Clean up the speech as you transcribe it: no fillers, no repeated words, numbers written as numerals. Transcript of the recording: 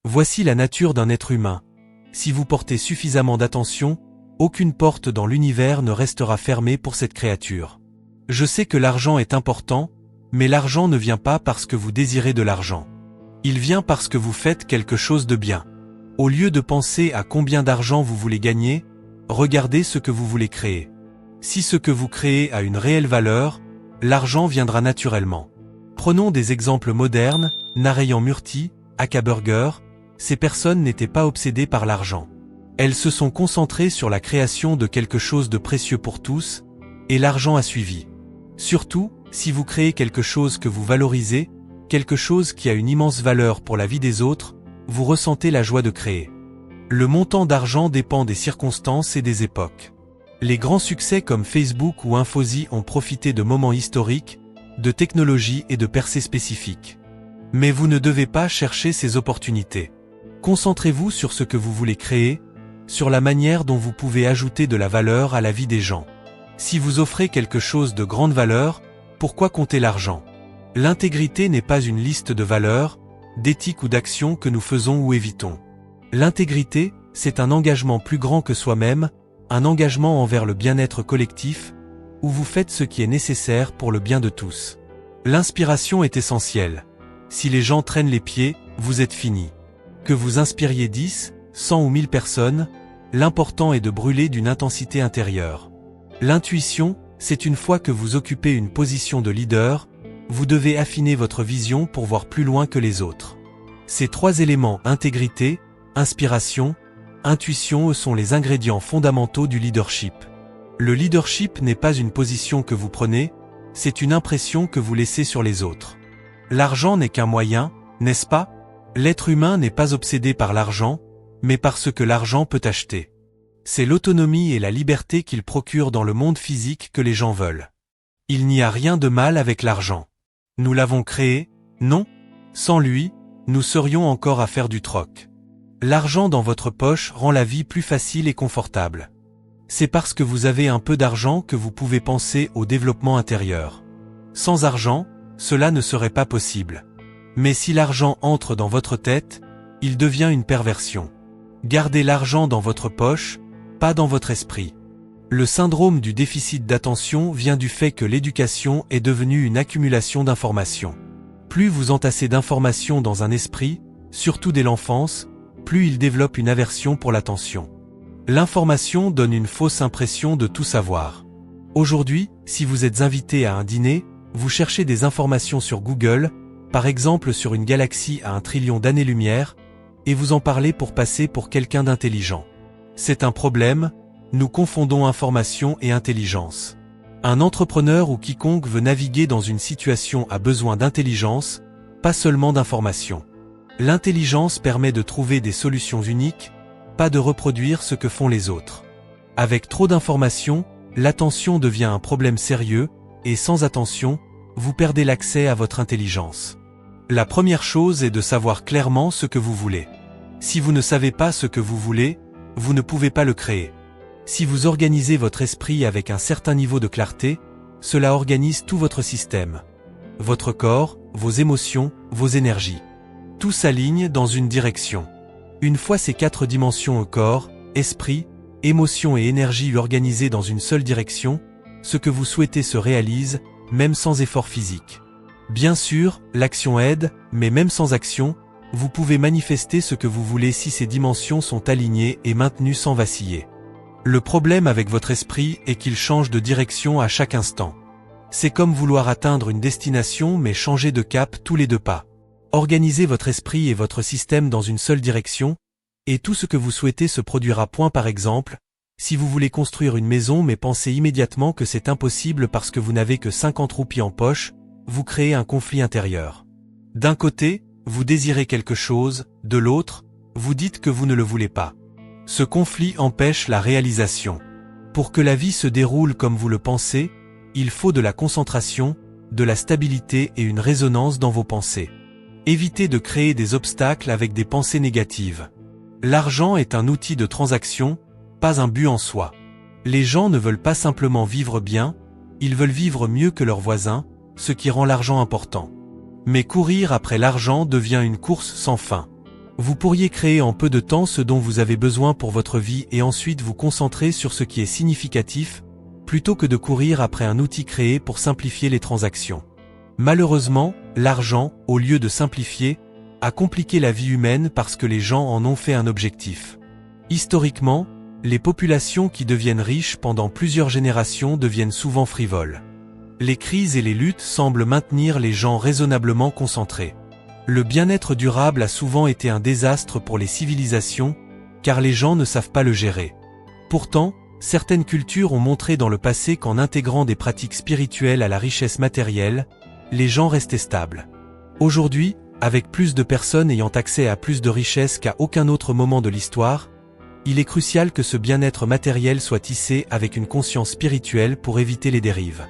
Voici la nature d'un être humain. Si vous portez suffisamment d'attention, aucune porte dans l'univers ne restera fermée pour cette créature. Je sais que l'argent est important, mais l'argent ne vient pas parce que vous désirez de l'argent. Il vient parce que vous faites quelque chose de bien. Au lieu de penser à combien d'argent vous voulez gagner, regardez ce que vous voulez créer. Si ce que vous créez a une réelle valeur, l'argent viendra naturellement. Prenons des exemples modernes, Narayan Murthy, Aka Burger. Ces personnes n'étaient pas obsédées par l'argent. Elles se sont concentrées sur la création de quelque chose de précieux pour tous, et l'argent a suivi. Surtout, si vous créez quelque chose que vous valorisez, quelque chose qui a une immense valeur pour la vie des autres, vous ressentez la joie de créer. Le montant d'argent dépend des circonstances et des époques. Les grands succès comme Facebook ou Infosy ont profité de moments historiques, de technologies et de percées spécifiques. Mais vous ne devez pas chercher ces opportunités. Concentrez-vous sur ce que vous voulez créer, sur la manière dont vous pouvez ajouter de la valeur à la vie des gens. Si vous offrez quelque chose de grande valeur, pourquoi compter l'argent? L'intégrité n'est pas une liste de valeurs, d'éthique ou d'actions que nous faisons ou évitons. L'intégrité, c'est un engagement plus grand que soi-même, un engagement envers le bien-être collectif, où vous faites ce qui est nécessaire pour le bien de tous. L'inspiration est essentielle. Si les gens traînent les pieds, vous êtes fini. Que vous inspiriez 10, 100 ou 1000 personnes, l'important est de brûler d'une intensité intérieure. L'intuition, c'est une fois que vous occupez une position de leader, vous devez affiner votre vision pour voir plus loin que les autres. Ces trois éléments, intégrité, inspiration, intuition, sont les ingrédients fondamentaux du leadership. Le leadership n'est pas une position que vous prenez, c'est une impression que vous laissez sur les autres. L'argent n'est qu'un moyen, n'est-ce pas? L'être humain n'est pas obsédé par l'argent, mais par ce que l'argent peut acheter. C'est l'autonomie et la liberté qu'il procure dans le monde physique que les gens veulent. Il n'y a rien de mal avec l'argent. Nous l'avons créé, non? Sans lui, nous serions encore à faire du troc. L'argent dans votre poche rend la vie plus facile et confortable. C'est parce que vous avez un peu d'argent que vous pouvez penser au développement intérieur. Sans argent, cela ne serait pas possible. Mais si l'argent entre dans votre tête, il devient une perversion. Gardez l'argent dans votre poche, pas dans votre esprit. Le syndrome du déficit d'attention vient du fait que l'éducation est devenue une accumulation d'informations. Plus vous entassez d'informations dans un esprit, surtout dès l'enfance, plus il développe une aversion pour l'attention. L'information donne une fausse impression de tout savoir. Aujourd'hui, si vous êtes invité à un dîner, vous cherchez des informations sur Google, par exemple sur une galaxie à 1 trillion d'années-lumière, et vous en parlez pour passer pour quelqu'un d'intelligent. C'est un problème, nous confondons information et intelligence. Un entrepreneur ou quiconque veut naviguer dans une situation a besoin d'intelligence, pas seulement d'information. L'intelligence permet de trouver des solutions uniques, pas de reproduire ce que font les autres. Avec trop d'informations, l'attention devient un problème sérieux, et sans attention, vous perdez l'accès à votre intelligence. La première chose est de savoir clairement ce que vous voulez. Si vous ne savez pas ce que vous voulez, vous ne pouvez pas le créer. Si vous organisez votre esprit avec un certain niveau de clarté, cela organise tout votre système. Votre corps, vos émotions, vos énergies. Tout s'aligne dans une direction. Une fois ces 4 dimensions corps, esprit, émotion et énergie organisées dans une seule direction, ce que vous souhaitez se réalise, même sans effort physique. Bien sûr, l'action aide, mais même sans action, vous pouvez manifester ce que vous voulez si ces dimensions sont alignées et maintenues sans vaciller. Le problème avec votre esprit est qu'il change de direction à chaque instant. C'est comme vouloir atteindre une destination mais changer de cap tous les 2 pas. Organisez votre esprit et votre système dans une seule direction, et tout ce que vous souhaitez se produira. Par exemple, si vous voulez construire une maison mais pensez immédiatement que c'est impossible parce que vous n'avez que 50 roupies en poche, vous créez un conflit intérieur. D'un côté, vous désirez quelque chose, de l'autre, vous dites que vous ne le voulez pas. Ce conflit empêche la réalisation. Pour que la vie se déroule comme vous le pensez, il faut de la concentration, de la stabilité et une résonance dans vos pensées. Évitez de créer des obstacles avec des pensées négatives. L'argent est un outil de transaction, pas un but en soi. Les gens ne veulent pas simplement vivre bien, ils veulent vivre mieux que leurs voisins, ce qui rend l'argent important. Mais courir après l'argent devient une course sans fin. Vous pourriez créer en peu de temps ce dont vous avez besoin pour votre vie et ensuite vous concentrer sur ce qui est significatif, plutôt que de courir après un outil créé pour simplifier les transactions. Malheureusement, l'argent, au lieu de simplifier, a compliqué la vie humaine parce que les gens en ont fait un objectif. Historiquement, les populations qui deviennent riches pendant plusieurs générations deviennent souvent frivoles. Les crises et les luttes semblent maintenir les gens raisonnablement concentrés. Le bien-être durable a souvent été un désastre pour les civilisations, car les gens ne savent pas le gérer. Pourtant, certaines cultures ont montré dans le passé qu'en intégrant des pratiques spirituelles à la richesse matérielle, les gens restaient stables. Aujourd'hui, avec plus de personnes ayant accès à plus de richesses qu'à aucun autre moment de l'histoire, il est crucial que ce bien-être matériel soit tissé avec une conscience spirituelle pour éviter les dérives.